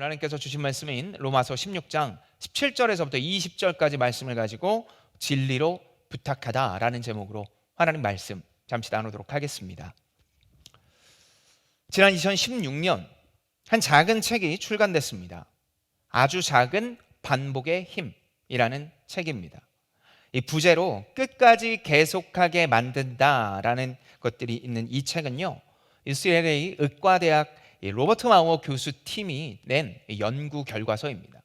하나님께서 주신 말씀인 로마서 16장 17절에서부터 20절까지 말씀을 가지고 진리로 부탁하다라는 제목으로 하나님 말씀 잠시 나누도록 하겠습니다. 지난 2016년 한 작은 책이 출간됐습니다. 아주 작은 반복의 힘이라는 책입니다. 이 부제로 끝까지 계속하게 만든다라는 것들이 있는 이 책은요, UCLA 의과대학 로버트 마워 교수 팀이 낸 연구 결과서입니다.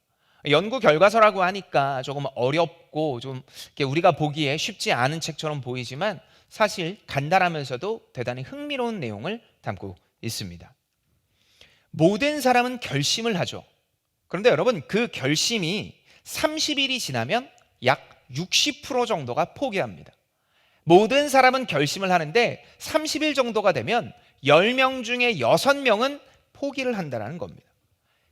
연구 결과서라고 하니까 조금 어렵고 좀 우리가 보기에 쉽지 않은 책처럼 보이지만 사실 간단하면서도 대단히 흥미로운 내용을 담고 있습니다. 모든 사람은 결심을 하죠. 그런데 여러분, 그 결심이 30일이 지나면 약 60% 정도가 포기합니다. 모든 사람은 결심을 하는데 30일 정도가 되면 10명 중에 6명은 포기를 한다는 겁니다.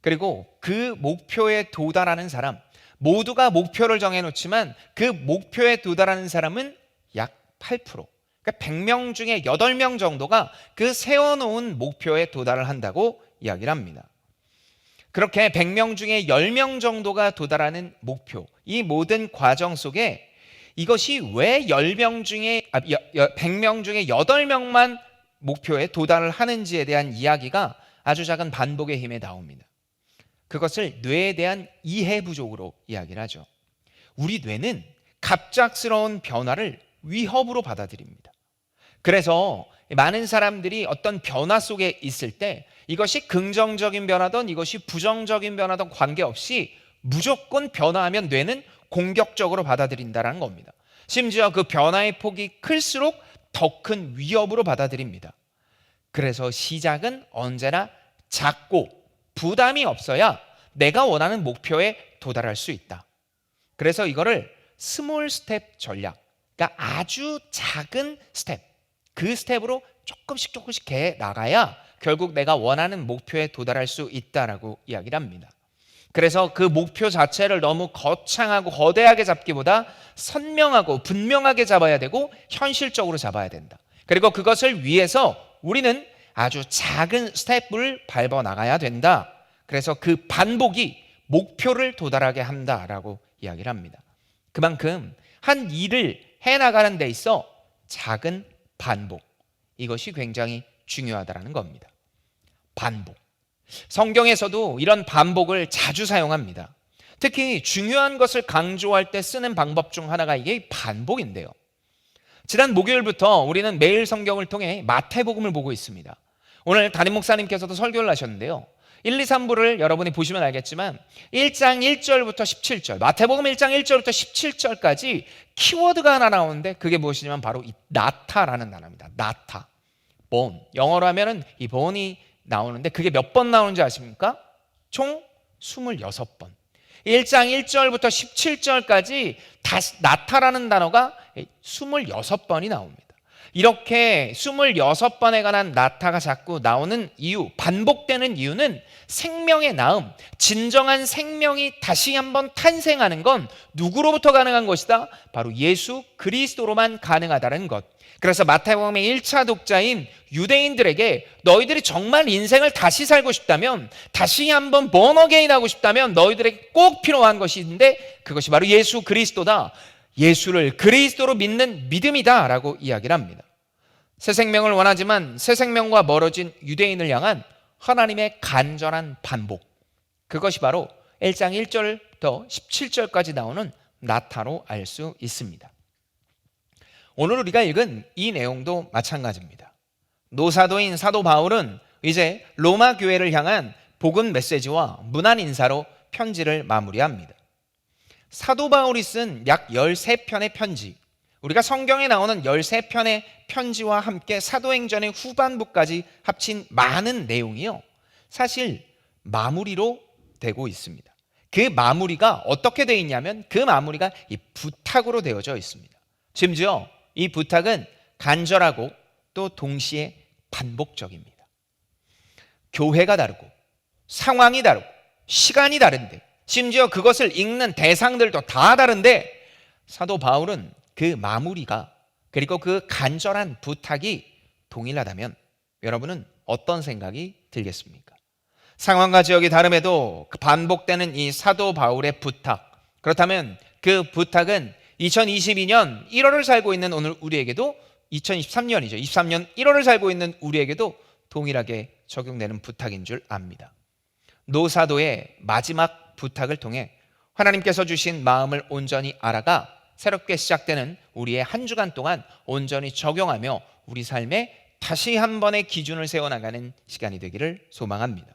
그리고 그 목표에 도달하는 사람, 모두가 목표를 정해놓지만 그 목표에 도달하는 사람은 약 8%. 그러니까 100명 중에 8명 정도가 그 세워놓은 목표에 도달을 한다고 이야기를 합니다. 그렇게 100명 중에 10명 정도가 도달하는 목표, 이 모든 과정 속에 이것이 왜 100명 중에 8명만 목표에 도달을 하는지에 대한 이야기가 아주 작은 반복의 힘에 나옵니다. 그것을 뇌에 대한 이해 부족으로 이야기를 하죠. 우리 뇌는 갑작스러운 변화를 위협으로 받아들입니다. 그래서 많은 사람들이 어떤 변화 속에 있을 때 이것이 긍정적인 변화든 이것이 부정적인 변화든 관계없이 무조건 변화하면 뇌는 공격적으로 받아들인다는 겁니다. 심지어 그 변화의 폭이 클수록 더 큰 위협으로 받아들입니다. 그래서 시작은 언제나 작고 부담이 없어야 내가 원하는 목표에 도달할 수 있다. 그래서 이거를 스몰 스텝 전략, 그러니까 아주 작은 스텝, 그 스텝으로 조금씩 해 나가야 결국 내가 원하는 목표에 도달할 수 있다라고 이야기를 합니다. 그래서 그 목표 자체를 너무 거창하고 거대하게 잡기보다 선명하고 분명하게 잡아야 되고 현실적으로 잡아야 된다. 그리고 그것을 위해서 우리는 아주 작은 스텝을 밟아 나가야 된다. 그래서 그 반복이 목표를 도달하게 한다라고 이야기를 합니다. 그만큼 한 일을 해나가는 데 있어 작은 반복, 이것이 굉장히 중요하다는 겁니다. 반복. 성경에서도 이런 반복을 자주 사용합니다. 특히 중요한 것을 강조할 때 쓰는 방법 중 하나가 이게 반복인데요. 지난 목요일부터 우리는 매일 성경을 통해 마태복음을 보고 있습니다. 오늘 담임 목사님께서도 설교를 하셨는데요. 1, 2, 3부를 여러분이 보시면 알겠지만 1장 1절부터 17절, 마태복음 1장 1절부터 17절까지 키워드가 하나 나오는데 그게 무엇이냐면 바로 이 나타라는 단어입니다. 나타. 본. 영어로 하면은 이 본이 나오는데 그게 몇 번 나오는지 아십니까? 총 26번. 1장 1절부터 17절까지 다시 나타라는 단어가 26번이 나옵니다. 이렇게 26번에 관한 나타가 자꾸 나오는 이유, 반복되는 이유는 생명의 나음, 진정한 생명이 다시 한번 탄생하는 건 누구로부터 가능한 것이다? 바로 예수 그리스도로만 가능하다는 것. 그래서 마태복음의 1차 독자인 유대인들에게 너희들이 정말 인생을 다시 살고 싶다면, 다시 한번 born again 하고 싶다면 너희들에게 꼭 필요한 것이 있는데 그것이 바로 예수 그리스도다. 예수를 그리스도로 믿는 믿음이다 라고 이야기를 합니다. 새 생명을 원하지만 새 생명과 멀어진 유대인을 향한 하나님의 간절한 반복, 그것이 바로 1장 1절부터 17절까지 나오는 나타로 알 수 있습니다. 오늘 우리가 읽은 이 내용도 마찬가지입니다. 노사도인 사도 바울은 이제 로마 교회를 향한 복음 메시지와 문안 인사로 편지를 마무리합니다. 사도 바울이 쓴 약 13편의 편지, 우리가 성경에 나오는 13편의 편지와 함께 사도행전의 후반부까지 합친 많은 내용이요, 사실 마무리로 되고 있습니다. 그 마무리가 어떻게 되어 있냐면 그 마무리가 이 부탁으로 되어져 있습니다. 심지어 이 부탁은 간절하고 또 동시에 반복적입니다. 교회가 다르고 상황이 다르고 시간이 다른데, 심지어 그것을 읽는 대상들도 다 다른데 사도 바울은 그 마무리가, 그리고 그 간절한 부탁이 동일하다면 여러분은 어떤 생각이 들겠습니까? 상황과 지역이 다름에도 반복되는 이 사도 바울의 부탁, 그렇다면 그 부탁은 2022년 1월을 살고 있는 오늘 우리에게도 2023년이죠. 23년 1월을 살고 있는 우리에게도 동일하게 적용되는 부탁인 줄 압니다. 노사도의 마지막 부탁을 통해 하나님께서 주신 마음을 온전히 알아가 새롭게 시작되는 우리의 한 주간 동안 온전히 적용하며 우리 삶에 다시 한 번의 기준을 세워나가는 시간이 되기를 소망합니다.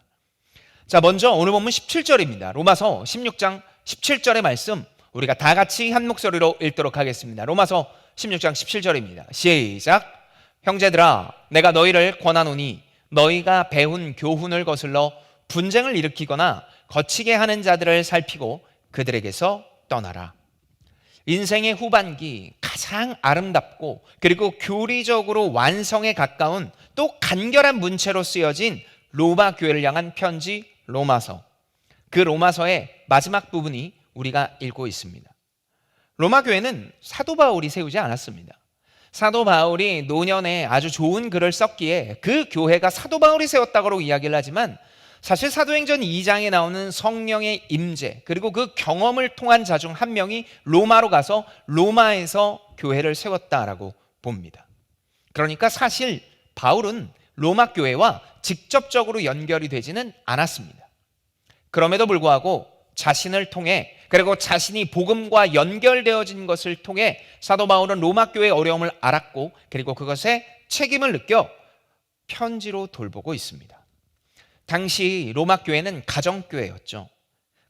자, 먼저 오늘 본문 17절입니다. 로마서 16장 17절의 말씀 우리가 다 같이 한 목소리로 읽도록 하겠습니다. 로마서 16장 17절입니다. 시작. 형제들아, 내가 너희를 권하노니 너희가 배운 교훈을 거슬러 분쟁을 일으키거나 거치게 하는 자들을 살피고 그들에게서 떠나라. 인생의 후반기 가장 아름답고 그리고 교리적으로 완성에 가까운 또 간결한 문체로 쓰여진 로마 교회를 향한 편지 로마서. 그 로마서의 마지막 부분이 우리가 읽고 있습니다. 로마 교회는 사도 바울이 세우지 않았습니다. 사도 바울이 노년에 아주 좋은 글을 썼기에 그 교회가 사도 바울이 세웠다고 이야기를 하지만 사실 사도행전 2장에 나오는 성령의 임재 그리고 그 경험을 통한 자 중 한 명이 로마로 가서 로마에서 교회를 세웠다라고 봅니다. 그러니까 사실 바울은 로마 교회와 직접적으로 연결이 되지는 않았습니다. 그럼에도 불구하고 자신을 통해 그리고 자신이 복음과 연결되어진 것을 통해 사도 바울은 로마 교회의 어려움을 알았고 그리고 그것에 책임을 느껴 편지로 돌보고 있습니다. 당시 로마 교회는 가정교회였죠.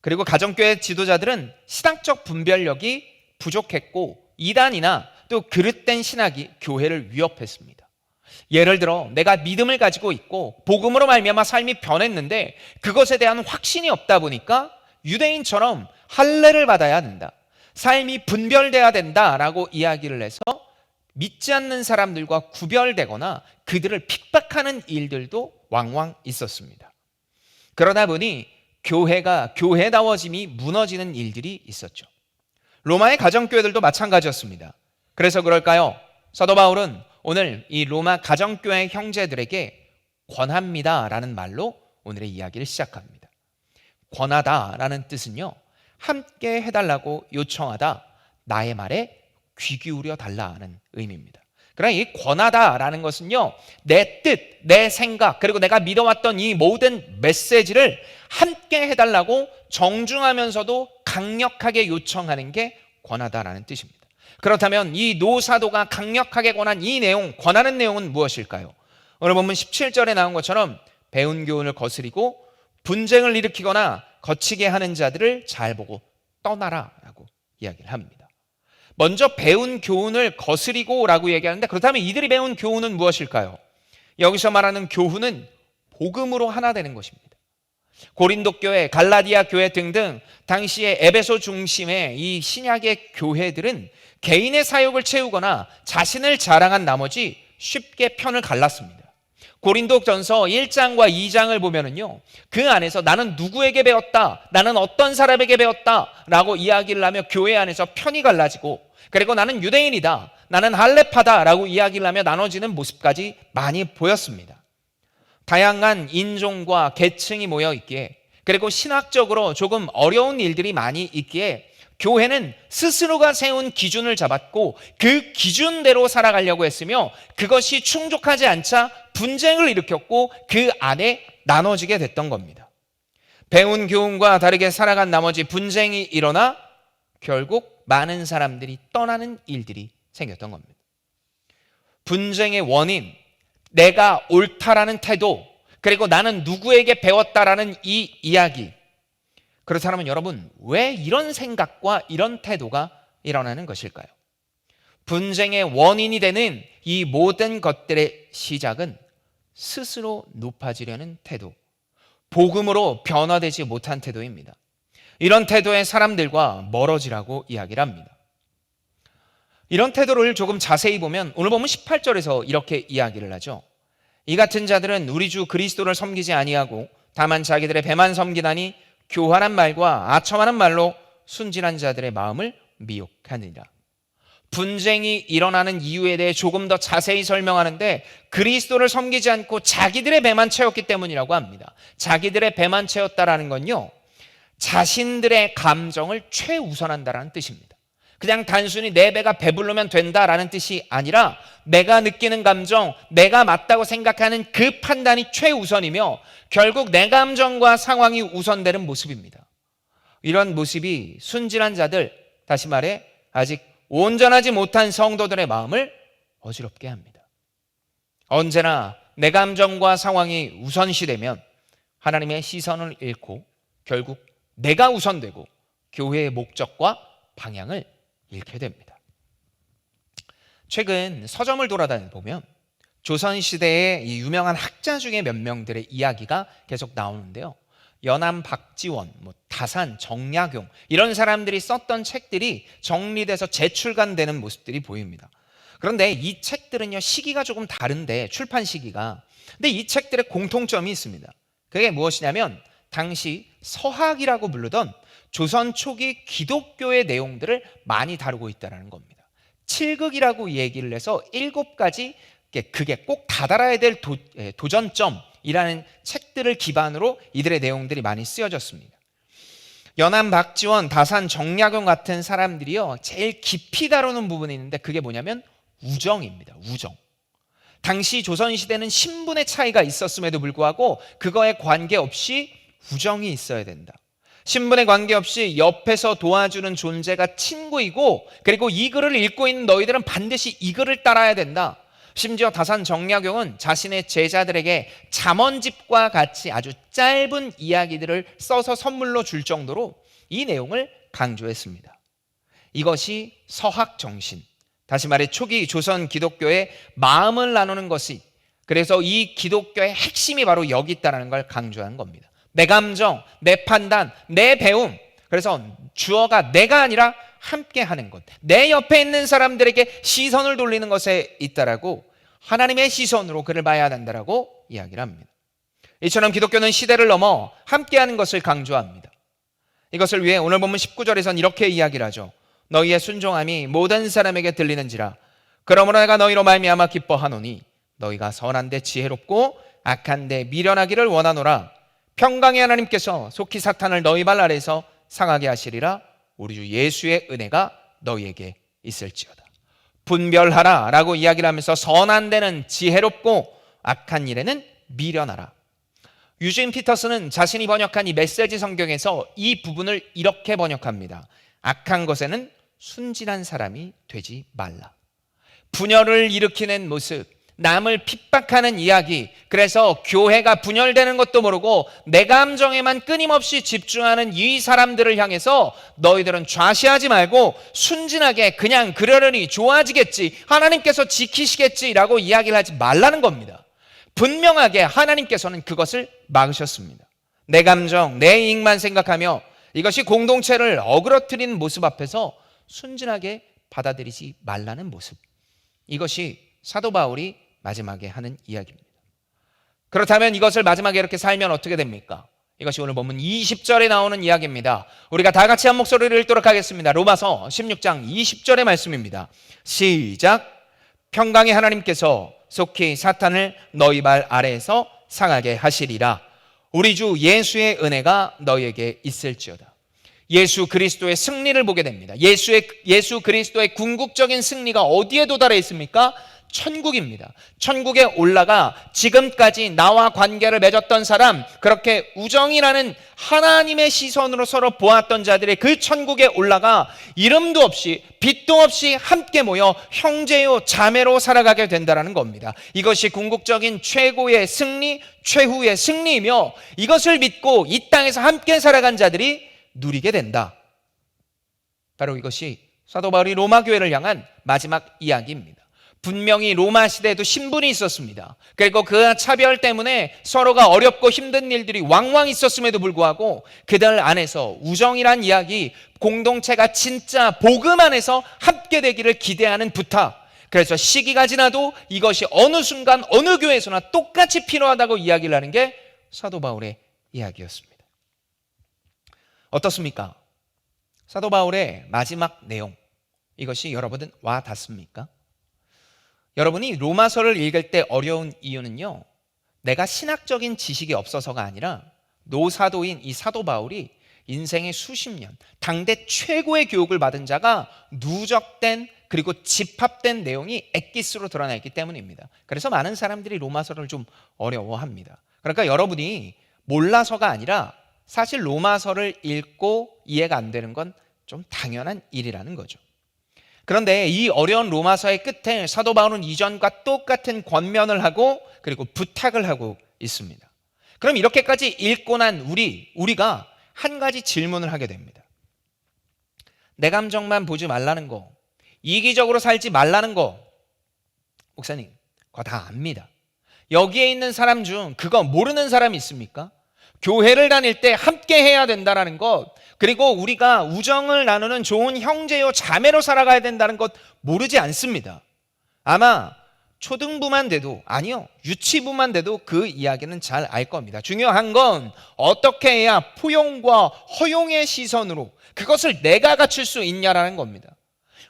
그리고 가정교회 지도자들은 신학적 분별력이 부족했고 이단이나 또 그릇된 신학이 교회를 위협했습니다. 예를 들어 내가 믿음을 가지고 있고 복음으로 말미암아 삶이 변했는데 그것에 대한 확신이 없다 보니까 유대인처럼 할례를 받아야 된다, 삶이 분별돼야 된다라고 이야기를 해서 믿지 않는 사람들과 구별되거나 그들을 핍박하는 일들도 왕왕 있었습니다. 그러다 보니 교회가 교회다워짐이 무너지는 일들이 있었죠. 로마의 가정교회들도 마찬가지였습니다. 그래서 그럴까요? 사도 바울은 오늘 이 로마 가정교회 형제들에게 권합니다 라는 말로 오늘의 이야기를 시작합니다. 권하다 라는 뜻은요, 함께 해달라고 요청하다, 나의 말에 귀 기울여 달라는 의미입니다. 그러나 이 권하다라는 것은요, 내 뜻, 내 생각, 그리고 내가 믿어왔던 이 모든 메시지를 함께 해달라고 정중하면서도 강력하게 요청하는 게 권하다라는 뜻입니다. 그렇다면 이 노사도가 강력하게 권한 이 내용, 권하는 내용은 무엇일까요? 오늘 본문 17절에 나온 것처럼 배운 교훈을 거스리고 분쟁을 일으키거나 거치게 하는 자들을 잘 보고 떠나라라고 이야기를 합니다. 먼저 배운 교훈을 거스리고 라고 얘기하는데, 그렇다면 이들이 배운 교훈은 무엇일까요? 여기서 말하는 교훈은 복음으로 하나 되는 것입니다. 고린도 교회, 갈라디아 교회 등등 당시에 에베소 중심의 이 신약의 교회들은 개인의 사욕을 채우거나 자신을 자랑한 나머지 쉽게 편을 갈랐습니다. 고린도전서 1장과 2장을 보면은요, 그 안에서 나는 누구에게 배웠다, 나는 어떤 사람에게 배웠다 라고 이야기를 하며 교회 안에서 편이 갈라지고, 그리고 나는 유대인이다, 나는 할례파다 라고 이야기를 하며 나눠지는 모습까지 많이 보였습니다. 다양한 인종과 계층이 모여 있기에, 그리고 신학적으로 조금 어려운 일들이 많이 있기에 교회는 스스로가 세운 기준을 잡았고 그 기준대로 살아가려고 했으며, 그것이 충족하지 않자 분쟁을 일으켰고 그 안에 나눠지게 됐던 겁니다. 배운 교훈과 다르게 살아간 나머지 분쟁이 일어나 결국 많은 사람들이 떠나는 일들이 생겼던 겁니다. 분쟁의 원인, 내가 옳다라는 태도, 그리고 나는 누구에게 배웠다라는 이 이야기. 그렇다면 여러분, 왜 이런 생각과 이런 태도가 일어나는 것일까요? 분쟁의 원인이 되는 이 모든 것들의 시작은 스스로 높아지려는 태도, 복음으로 변화되지 못한 태도입니다. 이런 태도의 사람들과 멀어지라고 이야기를 합니다. 이런 태도를 조금 자세히 보면 오늘 보면 18절에서 이렇게 이야기를 하죠. 이 같은 자들은 우리 주 그리스도를 섬기지 아니하고 다만 자기들의 배만 섬기나니 교활한 말과 아첨하는 말로 순진한 자들의 마음을 미혹하느니라. 분쟁이 일어나는 이유에 대해 조금 더 자세히 설명하는데 그리스도를 섬기지 않고 자기들의 배만 채웠기 때문이라고 합니다. 자기들의 배만 채웠다라는 건요, 자신들의 감정을 최우선한다라는 뜻입니다. 그냥 단순히 내 배가 배부르면 된다라는 뜻이 아니라 내가 느끼는 감정, 내가 맞다고 생각하는 그 판단이 최우선이며 결국 내 감정과 상황이 우선되는 모습입니다. 이런 모습이 순진한 자들, 다시 말해 아직 온전하지 못한 성도들의 마음을 어지럽게 합니다. 언제나 내 감정과 상황이 우선시되면 하나님의 시선을 잃고 결국 내가 우선되고 교회의 목적과 방향을 잃게 됩니다. 최근 서점을 돌아다니다 보면 조선시대의 이 유명한 학자 중에 몇 명들의 이야기가 계속 나오는데요. 연암 박지원, 다산 정약용 이런 사람들이 썼던 책들이 정리돼서 재출간되는 모습들이 보입니다. 그런데 이 책들은요, 시기가 조금 다른데, 출판 시기가. 근데 이 책들의 공통점이 있습니다. 그게 무엇이냐면 당시 서학이라고 부르던 조선 초기 기독교의 내용들을 많이 다루고 있다는 겁니다. 7극이라고 얘기를 해서 7가지, 그게 꼭 다달아야 될 도전점이라는 책들을 기반으로 이들의 내용들이 많이 쓰여졌습니다. 연암 박지원, 다산 정약용 같은 사람들이요, 제일 깊이 다루는 부분이 있는데 그게 뭐냐면 우정입니다. 우정. 당시 조선시대는 신분의 차이가 있었음에도 불구하고 그거에 관계없이 우정이 있어야 된다. 신분에 관계없이 옆에서 도와주는 존재가 친구이고, 그리고 이 글을 읽고 있는 너희들은 반드시 이 글을 따라야 된다. 심지어 다산 정약용은 자신의 제자들에게 잠언집과 같이 아주 짧은 이야기들을 써서 선물로 줄 정도로 이 내용을 강조했습니다. 이것이 서학 정신, 다시 말해 초기 조선 기독교의 마음을 나누는 것이, 그래서 이 기독교의 핵심이 바로 여기 있다는 걸 강조한 겁니다. 내 감정, 내 판단, 내 배움. 그래서 주어가 내가 아니라 함께 하는 것, 내 옆에 있는 사람들에게 시선을 돌리는 것에 있다라고, 하나님의 시선으로 그를 봐야 한다라고 이야기를 합니다. 이처럼 기독교는 시대를 넘어 함께하는 것을 강조합니다. 이것을 위해 오늘 본문 19절에서는 이렇게 이야기를 하죠. 너희의 순종함이 모든 사람에게 들리는지라. 그러므로 내가 너희로 말미암아 기뻐하노니 너희가 선한데 지혜롭고 악한데 미련하기를 원하노라. 평강의 하나님께서 속히 사탄을 너희 발 아래에서 상하게 하시리라. 우리 주 예수의 은혜가 너희에게 있을지어다. 분별하라 라고 이야기를 하면서 선한 데는 지혜롭고 악한 일에는 미련하라. 유진 피터스는 자신이 번역한 이 메시지 성경에서 이 부분을 이렇게 번역합니다. 악한 것에는 순진한 사람이 되지 말라. 분열을 일으키는 모습, 남을 핍박하는 이야기, 그래서 교회가 분열되는 것도 모르고 내 감정에만 끊임없이 집중하는 이 사람들을 향해서 너희들은 좌시하지 말고 순진하게 그냥 그러려니 좋아지겠지, 하나님께서 지키시겠지라고 이야기를 하지 말라는 겁니다. 분명하게 하나님께서는 그것을 막으셨습니다. 내 감정, 내 이익만 생각하며 이것이 공동체를 어그러뜨리는 모습 앞에서 순진하게 받아들이지 말라는 모습, 이것이 사도 바울이 마지막에 하는 이야기입니다. 그렇다면 이것을 마지막에 이렇게 살면 어떻게 됩니까? 이것이 오늘 본문 20절에 나오는 이야기입니다. 우리가 다 같이 한 목소리를 읽도록 하겠습니다. 로마서 16장 20절의 말씀입니다. 시작. 평강의 하나님께서 속히 사탄을 너희 발 아래에서 상하게 하시리라. 우리 주 예수의 은혜가 너희에게 있을지어다. 예수 그리스도의 승리를 보게 됩니다. 예수 그리스도의 궁극적인 승리가 어디에 도달해 있습니까? 천국입니다. 천국에 올라가 지금까지 나와 관계를 맺었던 사람, 그렇게 우정이라는 하나님의 시선으로 서로 보았던 자들이 그 천국에 올라가 이름도 없이 빛도 없이 함께 모여 형제요 자매로 살아가게 된다는 겁니다. 이것이 궁극적인 최고의 승리, 최후의 승리이며 이것을 믿고 이 땅에서 함께 살아간 자들이 누리게 된다. 바로 이것이 사도 바울이 로마 교회를 향한 마지막 이야기입니다. 분명히 로마 시대에도 신분이 있었습니다. 그리고 그 차별 때문에 서로가 어렵고 힘든 일들이 왕왕 있었음에도 불구하고 그들 안에서 우정이란 이야기, 공동체가 진짜 복음 안에서 함께 되기를 기대하는 부탁, 그래서 시기가 지나도 이것이 어느 순간 어느 교회에서나 똑같이 필요하다고 이야기를 하는 게 사도 바울의 이야기였습니다. 어떻습니까? 사도 바울의 마지막 내용, 이것이 여러분은 와 닿습니까? 여러분이 로마서를 읽을 때 어려운 이유는요, 내가 신학적인 지식이 없어서가 아니라 노사도인 이 사도 바울이 인생의 수십 년 당대 최고의 교육을 받은 자가 누적된 그리고 집합된 내용이 엑기스로 드러나 있기 때문입니다. 그래서 많은 사람들이 로마서를 좀 어려워합니다. 그러니까 여러분이 몰라서가 아니라 사실 로마서를 읽고 이해가 안 되는 건 좀 당연한 일이라는 거죠. 그런데 이 어려운 로마서의 끝에 사도 바울은 이전과 똑같은 권면을 하고 그리고 부탁을 하고 있습니다. 그럼 이렇게까지 읽고 난 우리가 한 가지 질문을 하게 됩니다. 내 감정만 보지 말라는 거, 이기적으로 살지 말라는 거, 목사님, 그거 다 압니다. 여기에 있는 사람 중 그거 모르는 사람이 있습니까? 교회를 다닐 때 함께 해야 된다는 것, 그리고 우리가 우정을 나누는 좋은 형제요 자매로 살아가야 된다는 것 모르지 않습니다. 아마 초등부만 돼도, 아니요, 유치부만 돼도 그 이야기는 잘 알 겁니다. 중요한 건 어떻게 해야 포용과 허용의 시선으로 그것을 내가 갖출 수 있냐라는 겁니다.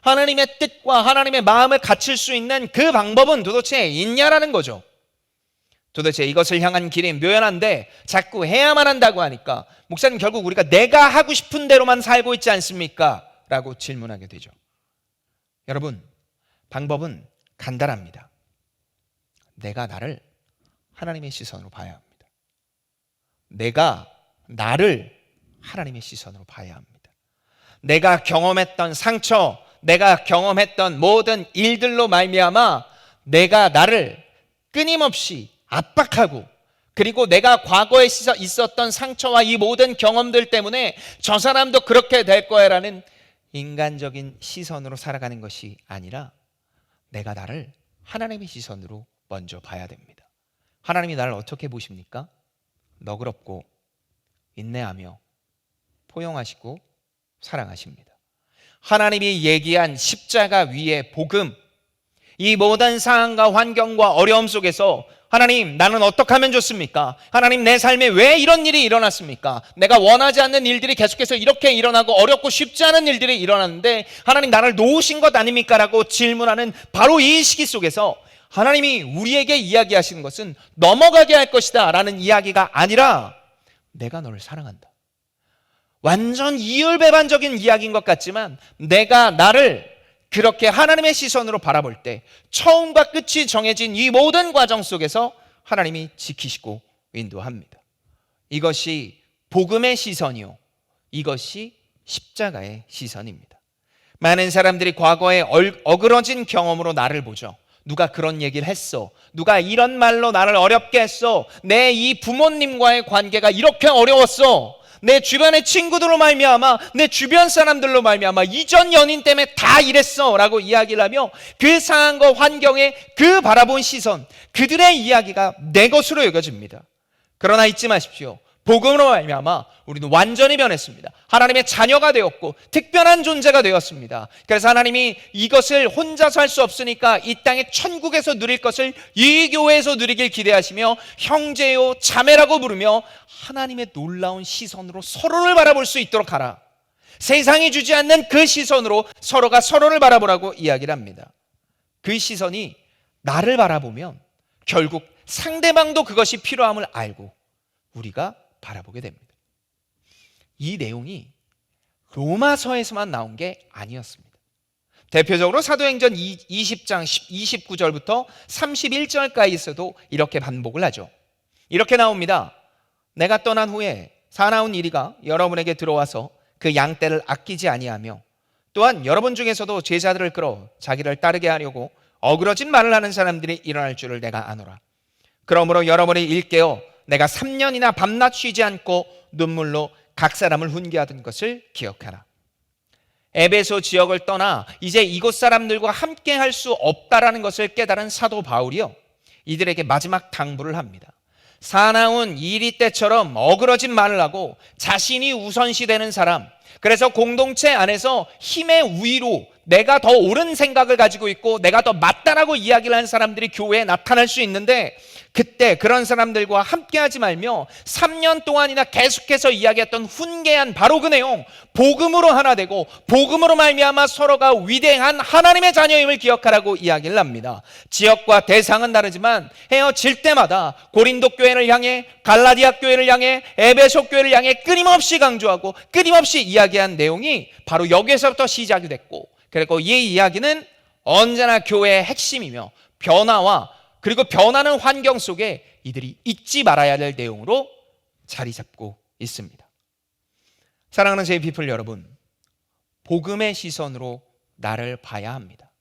하나님의 뜻과 하나님의 마음을 갖출 수 있는 그 방법은 도대체 있냐라는 거죠. 도대체 이것을 향한 길이 묘연한데 자꾸 해야만 한다고 하니까 목사님, 결국 우리가 내가 하고 싶은 대로만 살고 있지 않습니까? 라고 질문하게 되죠. 여러분, 방법은 간단합니다. 내가 나를 하나님의 시선으로 봐야 합니다. 내가 나를 하나님의 시선으로 봐야 합니다. 내가 경험했던 상처, 내가 경험했던 모든 일들로 말미암아 내가 나를 끊임없이 압박하고, 그리고 내가 과거에 있었던 상처와 이 모든 경험들 때문에 저 사람도 그렇게 될 거야라는 인간적인 시선으로 살아가는 것이 아니라 내가 나를 하나님의 시선으로 먼저 봐야 됩니다. 하나님이 나를 어떻게 보십니까? 너그럽고 인내하며 포용하시고 사랑하십니다. 하나님이 얘기한 십자가 위의 복음, 이 모든 상황과 환경과 어려움 속에서 하나님, 나는 어떻게 하면 좋습니까? 하나님, 내 삶에 왜 이런 일이 일어났습니까? 내가 원하지 않는 일들이 계속해서 이렇게 일어나고 어렵고 쉽지 않은 일들이 일어났는데 하나님, 나를 놓으신 것 아닙니까? 라고 질문하는 바로 이 시기 속에서 하나님이 우리에게 이야기하시는 것은 넘어가게 할 것이다 라는 이야기가 아니라 내가 너를 사랑한다. 완전 이율배반적인 이야기인 것 같지만 내가 나를 그렇게 하나님의 시선으로 바라볼 때 처음과 끝이 정해진 이 모든 과정 속에서 하나님이 지키시고 인도합니다. 이것이 복음의 시선이요, 이것이 십자가의 시선입니다. 많은 사람들이 과거에 어그러진 경험으로 나를 보죠. 누가 그런 얘기를 했어, 누가 이런 말로 나를 어렵게 했어, 내 이 부모님과의 관계가 이렇게 어려웠어, 내 주변의 친구들로 말미암아, 내 주변 사람들로 말미암아 이전 연인 때문에 다 이랬어 라고 이야기를 하며 그 상황과 환경에 그 바라본 시선, 그들의 이야기가 내 것으로 여겨집니다. 그러나 잊지 마십시오. 복음으로 말미암아 우리는 완전히 변했습니다. 하나님의 자녀가 되었고 특별한 존재가 되었습니다. 그래서 하나님이 이것을 혼자서 할 수 없으니까 이 땅의 천국에서 누릴 것을 이 교회에서 누리길 기대하시며 형제요 자매라고 부르며 하나님의 놀라운 시선으로 서로를 바라볼 수 있도록 하라. 세상이 주지 않는 그 시선으로 서로가 서로를 바라보라고 이야기를 합니다. 그 시선이 나를 바라보면 결국 상대방도 그것이 필요함을 알고 우리가 바라보게 됩니다. 이 내용이 로마서에서만 나온 게 아니었습니다. 대표적으로 사도행전 20장 29절부터 31절까지에서도 이렇게 반복을 하죠. 이렇게 나옵니다. 내가 떠난 후에 사나운 이리가 여러분에게 들어와서 그 양떼를 아끼지 아니하며 또한 여러분 중에서도 제자들을 끌어 자기를 따르게 하려고 어그러진 말을 하는 사람들이 일어날 줄을 내가 아노라. 그러므로 여러분이 일깨어 내가 3년이나 밤낮 쉬지 않고 눈물로 각 사람을 훈계하던 것을 기억하라. 에베소 지역을 떠나 이제 이곳 사람들과 함께 할 수 없다라는 것을 깨달은 사도 바울이요, 이들에게 마지막 당부를 합니다. 사나운 이리 때처럼 어그러진 말을 하고 자신이 우선시되는 사람, 그래서 공동체 안에서 힘의 우위로 내가 더 옳은 생각을 가지고 있고 내가 더 맞다라고 이야기를 하는 사람들이 교회에 나타날 수 있는데 그때 그런 사람들과 함께하지 말며 3년 동안이나 계속해서 이야기했던 훈계한 바로 그 내용, 복음으로 하나 되고 복음으로 말미암아 서로가 위대한 하나님의 자녀임을 기억하라고 이야기를 합니다. 지역과 대상은 다르지만 헤어질 때마다 고린도 교회를 향해, 갈라디아 교회를 향해, 에베소 교회를 향해 끊임없이 강조하고 끊임없이 이야기한 내용이 바로 여기에서부터 시작이 됐고, 그리고 이 이야기는 언제나 교회의 핵심이며 변화와 그리고 변하는 환경 속에 이들이 잊지 말아야 될 내용으로 자리 잡고 있습니다. 사랑하는 JPeople 여러분, 복음의 시선으로 나를 봐야 합니다.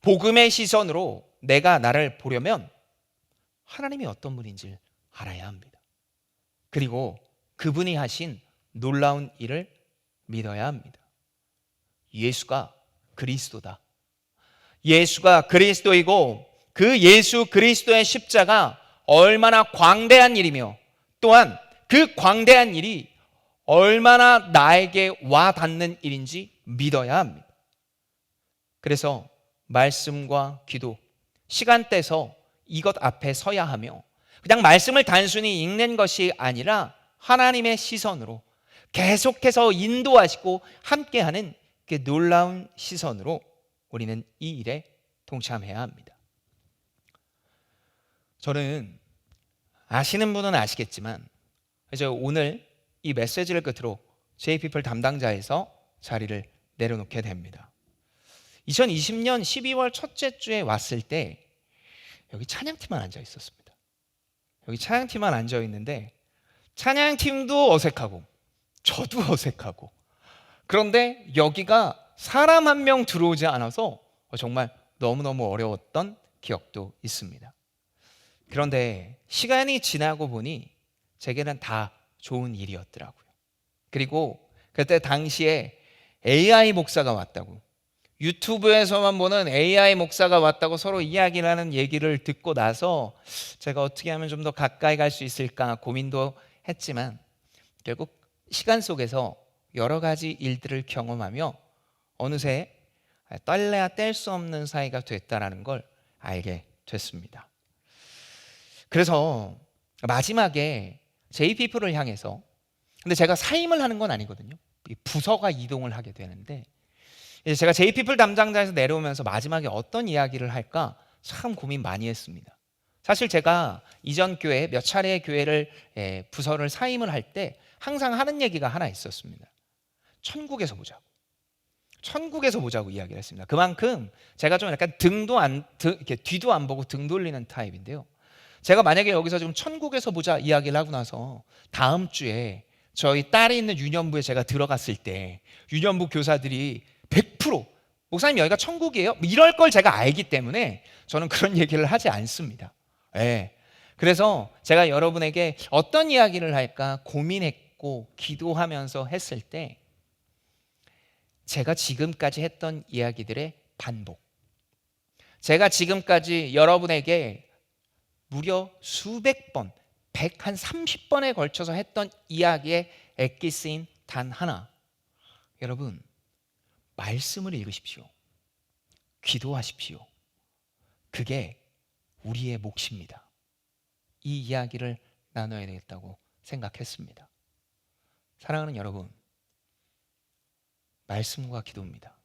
복음의 시선으로 내가 나를 보려면 하나님이 어떤 분인지 알아야 합니다. 그리고 그분이 하신 놀라운 일을 믿어야 합니다. 예수가 그리스도다. 예수가 그리스도이고 그 예수 그리스도의 십자가 얼마나 광대한 일이며 또한 그 광대한 일이 얼마나 나에게 와 닿는 일인지 믿어야 합니다. 그래서 말씀과 기도, 시간 떼서 이것 앞에 서야 하며 그냥 말씀을 단순히 읽는 것이 아니라 하나님의 시선으로 계속해서 인도하시고 함께하는 그 놀라운 시선으로 우리는 이 일에 동참해야 합니다. 저는 아시는 분은 아시겠지만 이제 오늘 이 메시지를 끝으로 JPeople 담당자에서 자리를 내려놓게 됩니다. 2020년 12월 첫째 주에 왔을 때 여기 찬양팀만 앉아 있었습니다. 여기 찬양팀만 앉아 있는데 찬양팀도 어색하고 저도 어색하고, 그런데 여기가 사람 한 명 들어오지 않아서 정말 너무너무 어려웠던 기억도 있습니다. 그런데 시간이 지나고 보니 제게는 다 좋은 일이었더라고요. 그리고 그때 당시에 AI 목사가 왔다고, 유튜브에서만 보는 AI 목사가 왔다고 서로 이야기를 하는 얘기를 듣고 나서 제가 어떻게 하면 좀 더 가까이 갈 수 있을까 고민도 했지만 결국 시간 속에서 여러 가지 일들을 경험하며 어느새 떨래야 뗄 수 없는 사이가 됐다는 걸 알게 됐습니다. 그래서 마지막에 JPeople을 향해서, 근데 제가 사임을 하는 건 아니거든요. 부서가 이동을 하게 되는데 이제 제가 JPeople 담당자에서 내려오면서 마지막에 어떤 이야기를 할까 참 고민 많이 했습니다. 사실 제가 이전 교회 몇 차례 교회를 부서를 사임을 할 때 항상 하는 얘기가 하나 있었습니다. 천국에서 보자고. 천국에서 보자고 이야기를 했습니다. 그만큼 제가 좀 약간 이렇게 뒤도 안 보고 등 돌리는 타입인데요. 제가 만약에 여기서 지금 천국에서 보자 이야기를 하고 나서 다음 주에 저희 딸이 있는 유년부에 제가 들어갔을 때 유년부 교사들이 100% 목사님 여기가 천국이에요? 이럴 걸 제가 알기 때문에 저는 그런 얘기를 하지 않습니다. 네. 그래서 제가 여러분에게 어떤 이야기를 할까 고민했고 기도하면서 했을 때 제가 지금까지 했던 이야기들의 반복, 제가 지금까지 여러분에게 무려 수백 번, 130번에 걸쳐서 했던 이야기의 엑기스인 단 하나, 여러분 말씀을 읽으십시오. 기도하십시오. 그게 우리의 몫입니다. 이 이야기를 나눠야 되겠다고 생각했습니다. 사랑하는 여러분, 말씀과 기도입니다.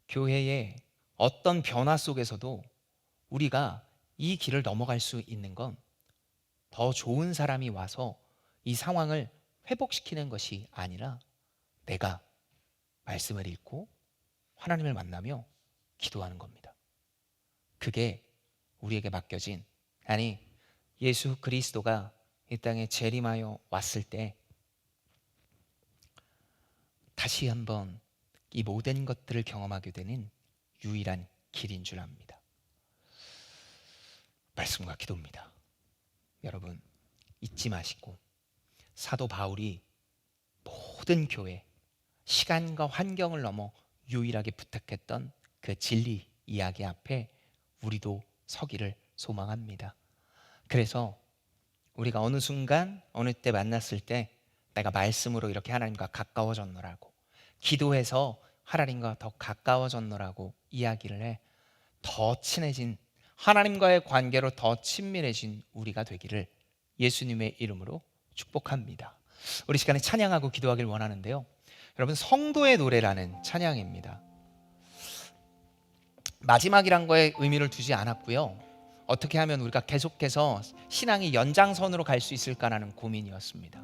교회의 어떤 변화 속에서도 우리가 이 길을 넘어갈 수 있는 건 더 좋은 사람이 와서 이 상황을 회복시키는 것이 아니라 내가 말씀을 읽고 하나님을 만나며 기도하는 겁니다. 그게 우리에게 맡겨진, 아니 예수 그리스도가 이 땅에 재림하여 왔을 때 다시 한번 이 모든 것들을 경험하게 되는 유일한 길인 줄 압니다. 말씀과 기도입니다. 여러분 잊지 마시고 사도 바울이 모든 교회, 시간과 환경을 넘어 유일하게 부탁했던 그 진리 이야기 앞에 우리도 서기를 소망합니다. 그래서 우리가 어느 순간 어느 때 만났을 때 내가 말씀으로 이렇게 하나님과 가까워졌노라고, 기도해서 하나님과 더 가까워졌노라고 이야기를 해 더 친해진 하나님과의 관계로 더 친밀해진 우리가 되기를 예수님의 이름으로 축복합니다. 우리 시간에 찬양하고 기도하길 원하는데요, 여러분, 성도의 노래라는 찬양입니다. 마지막이란 거에 의미를 두지 않았고요, 어떻게 하면 우리가 계속해서 신앙이 연장선으로 갈 수 있을까라는 고민이었습니다.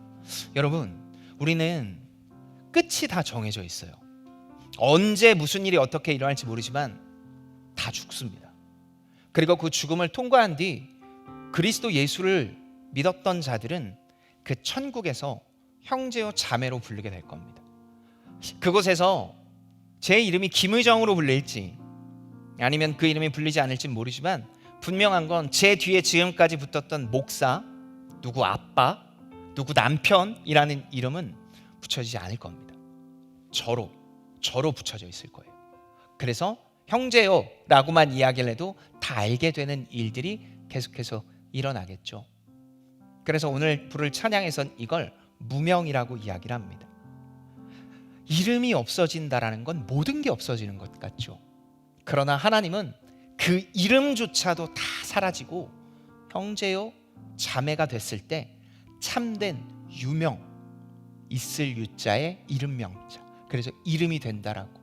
여러분, 우리는 끝이 다 정해져 있어요. 언제 무슨 일이 어떻게 일어날지 모르지만 다 죽습니다. 그리고 그 죽음을 통과한 뒤 그리스도 예수를 믿었던 자들은 그 천국에서 형제요 자매로 부르게 될 겁니다. 그곳에서 제 이름이 김의정으로 불릴지 아니면 그 이름이 불리지 않을지 모르지만 분명한 건 제 뒤에 지금까지 붙었던 목사, 누구 아빠, 누구 남편이라는 이름은 붙여지지 않을 겁니다. 저로 붙여져 있을 거예요. 그래서 형제요 라고만 이야기를 해도 다 알게 되는 일들이 계속해서 일어나겠죠. 그래서 오늘 부를 찬양에선 이걸 무명이라고 이야기를 합니다. 이름이 없어진다라는 건 모든 게 없어지는 것 같죠. 그러나 하나님은 그 이름조차도 다 사라지고 형제요 자매가 됐을 때 참된 유명, 있을 유자의 이름 명자, 그래서 이름이 된다라고,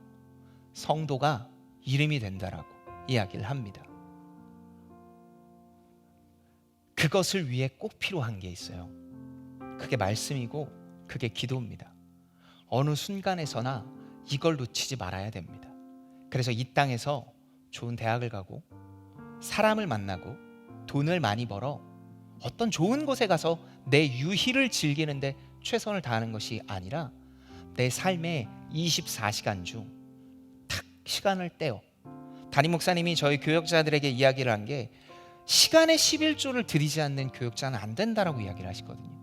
성도가 이름이 된다라고 이야기를 합니다. 그것을 위해 꼭 필요한 게 있어요. 그게 말씀이고 그게 기도입니다. 어느 순간에서나 이걸 놓치지 말아야 됩니다. 그래서 이 땅에서 좋은 대학을 가고 사람을 만나고 돈을 많이 벌어 어떤 좋은 곳에 가서 내 유희를 즐기는데 최선을 다하는 것이 아니라 내 삶의 24시간 중 탁 시간을 떼어, 담임 목사님이 저희 교역자들에게 이야기를 한 게 시간의 11조를 들이지 않는 교역자는 안 된다라고 이야기를 하시거든요.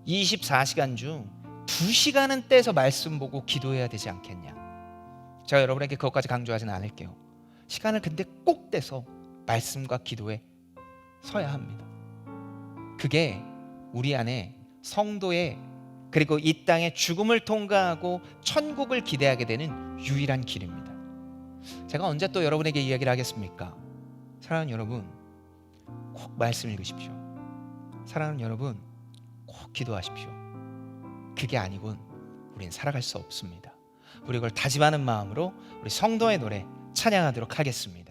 24시간 중 2시간은 떼서 말씀 보고 기도해야 되지 않겠냐. 제가 여러분에게 그것까지 강조하지는 않을게요. 시간을 근데 꼭 떼서 말씀과 기도에 서야 합니다. 그게 우리 안에 성도의, 그리고 이 땅의 죽음을 통과하고 천국을 기대하게 되는 유일한 길입니다. 제가 언제 또 여러분에게 이야기를 하겠습니까? 사랑하는 여러분, 꼭 말씀 읽으십시오. 사랑하는 여러분, 꼭 기도하십시오. 그게 아니군 우린 살아갈 수 없습니다. 우리 이걸 다짐하는 마음으로 우리 성도의 노래 찬양하도록 하겠습니다.